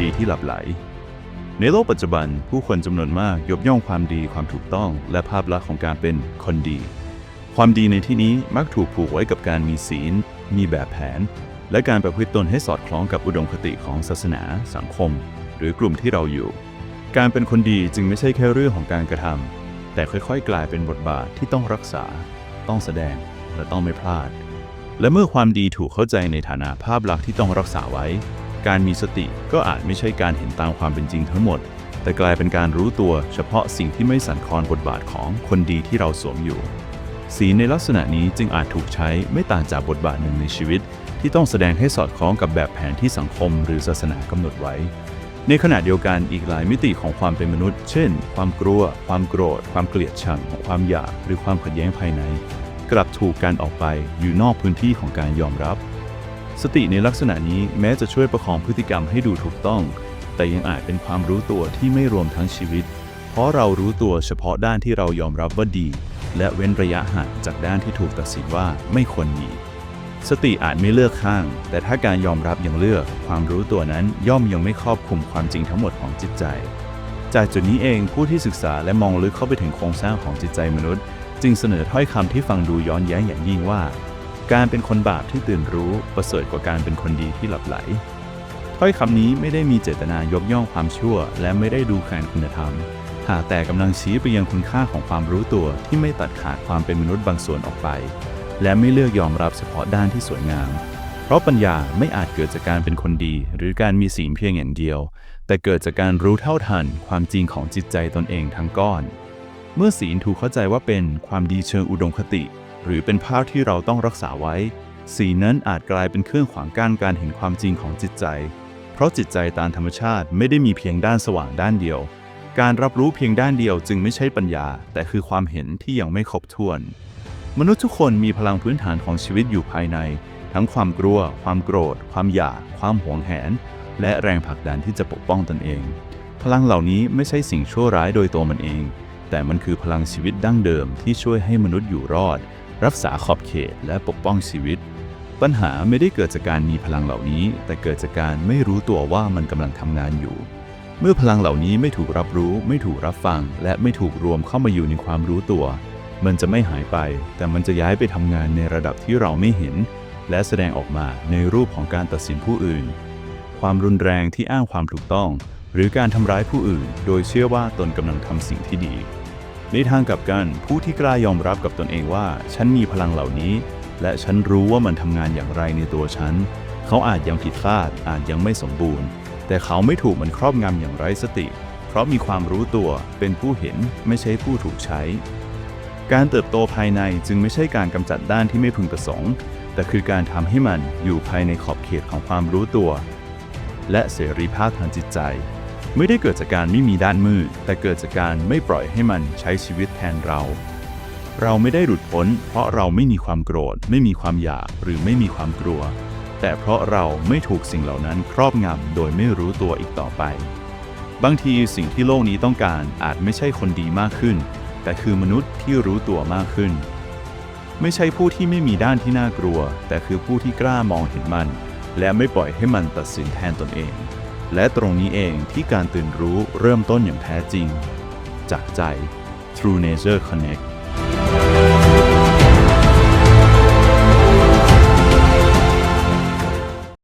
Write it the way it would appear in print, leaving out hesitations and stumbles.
ดีที่หลับไหลในโลกปัจจุบันผู้คนจำนวนมากยกย่องความดีความถูกต้องและภาพลักษณ์ของการเป็นคนดีความดีในที่นี้มักถูกผูกไว้กับการมีศีลมีแบบแผนและการประพฤติตนให้สอดคล้องกับอุดมคติของศาสนาสังคมหรือกลุ่มที่เราอยู่การเป็นคนดีจึงไม่ใช่แค่เรื่องของการกระทำแต่ค่อยๆกลายเป็นบทบาทที่ต้องรักษาต้องแสดงและต้องไม่พลาดและเมื่อความดีถูกเข้าใจในฐานะภาพลักษณ์ที่ต้องรักษาไว้การมีสติก็อาจไม่ใช่การเห็นตามความเป็นจริงทั้งหมดแต่กลายเป็นการรู้ตัวเฉพาะสิ่งที่ไม่สั่นคลอนบทบาทของคนดีที่เราสวมอยู่ศีลในลักษณะนี้จึงอาจถูกใช้ไม่ต่างจากบทบาทหนึ่งในชีวิตที่ต้องแสดงให้สอดคล้องกับแบบแผนที่สังคมหรือศาสนากำหนดไว้ในขณะเดียวกันอีกหลายมิติของความเป็นมนุษย์เช่นความกลัวความโกรธความเกลียดชังความอยากหรือความขัดแย้งภายในกลับถูกการออกไปอยู่นอกพื้นที่ของการยอมรับสติในลักษณะนี้แม้จะช่วยประคองพฤติกรรมให้ดูถูกต้องแต่ยังอาจเป็นความรู้ตัวที่ไม่รวมทั้งชีวิตเพราะเรารู้ตัวเฉพาะด้านที่เรายอมรับว่าดีและเว้นระยะห่างจากด้านที่ถูกตัดสินว่าไม่ควรมีสติอาจไม่เลือกข้างแต่ถ้าการยอมรับยังเลือกความรู้ตัวนั้นย่อมยังไม่ครอบคลุมความจริงทั้งหมดของจิตใจจากจุดนี้เองผู้ที่ศึกษาและมองลึกเข้าไปถึงโครงสร้างของจิตใจมนุษย์จึงเสนอถ้อยคำที่ฟังดูย้อนแย้งอย่างยิ่งว่าการเป็นคนบาปที่ตื่นรู้ประเสริฐกว่าการเป็นคนดีที่หลับไหลถ้อยคำนี้ไม่ได้มีเจตนายกย่องความชั่วและไม่ได้ดูแคลนคุณธรรมหากแต่กำลังชี้ไปยังคุณค่าของความรู้ตัวที่ไม่ตัดขาดความเป็นมนุษย์บางส่วนออกไปและไม่เลือกยอมรับเฉพาะด้านที่สวยงามเพราะปัญญาไม่อาจเกิดจากการเป็นคนดีหรือการมีศีลเพียงอย่างเดียวแต่เกิดจากการรู้เท่าทันความจริงของจิตใจตนเองทั้งก้อนเมื่อศีลถูกเข้าใจว่าเป็นความดีเชิงอุดมคติหรือเป็นภาพที่เราต้องรักษาไว้ศีลนั้นอาจกลายเป็นเครื่องขวางกั้นการเห็นความจริงของจิตใจเพราะจิตใจตามธรรมชาติไม่ได้มีเพียงด้านสว่างด้านเดียวการรับรู้เพียงด้านเดียวจึงไม่ใช่ปัญญาแต่คือความเห็นที่ยังไม่ครบถ้วนมนุษย์ทุกคนมีพลังพื้นฐานของชีวิตอยู่ภายในทั้งความกลัวความโกรธความอยากความหวงแหนและแรงผลักดันที่จะปกป้องตนเองพลังเหล่านี้ไม่ใช่สิ่งชั่วร้ายโดยตัวมันเองแต่มันคือพลังชีวิตดั้งเดิมที่ช่วยให้มนุษย์อยู่รอดรักษาขอบเขตและปกป้องชีวิตปัญหาไม่ได้เกิดจากการมีพลังเหล่านี้แต่เกิดจากการไม่รู้ตัวว่ามันกำลังทำงานอยู่เมื่อพลังเหล่านี้ไม่ถูกรับรู้ไม่ถูกรับฟังและไม่ถูกรวมเข้ามาอยู่ในความรู้ตัวมันจะไม่หายไปแต่มันจะย้ายไปทำงานในระดับที่เราไม่เห็นและแสดงออกมาในรูปของการตัดสินผู้อื่นความรุนแรงที่อ้างความถูกต้องหรือการทำร้ายผู้อื่นโดยเชื่อว่าตนกำลังทำสิ่งที่ดีในทางกลับกันผู้ที่กล้ายอมรับกับตนเองว่าฉันมีพลังเหล่านี้และฉันรู้ว่ามันทำงานอย่างไรในตัวฉันเขาอาจยังผิดพลาดอาจยังไม่สมบูรณ์แต่เขาไม่ถูกมันครอบงำอย่างไร้สติเพราะมีความรู้ตัวเป็นผู้เห็นไม่ใช่ผู้ถูกใช้การเติบโตภายในจึงไม่ใช่การกำจัดด้านที่ไม่พึงประสงค์แต่คือการทำให้มันอยู่ภายในขอบเขตของความรู้ตัวและเสรีภาพทางจิตใจไม่ได้เกิดจากการไม่มีด้านมืดแต่เกิดจากการไม่ปล่อยให้มันใช้ชีวิตแทนเราไม่ได้หลุดพ้นเพราะเราไม่มีความโกรธไม่มีความอยากหรือไม่มีความกลัวแต่เพราะเราไม่ถูกสิ่งเหล่านั้นครอบงำโดยไม่รู้ตัวอีกต่อไปบางทีสิ่งที่โลกนี้ต้องการอาจไม่ใช่คนดีมากขึ้นแต่คือมนุษย์ที่รู้ตัวมากขึ้นไม่ใช่ผู้ที่ไม่มีด้านที่น่ากลัวแต่คือผู้ที่กล้ามองเห็นมันและไม่ปล่อยให้มันตัดสินแทนตนเองและตรงนี้เองที่การตื่นรู้เริ่มต้นอย่างแท้จริงจากใจ True Nature Connect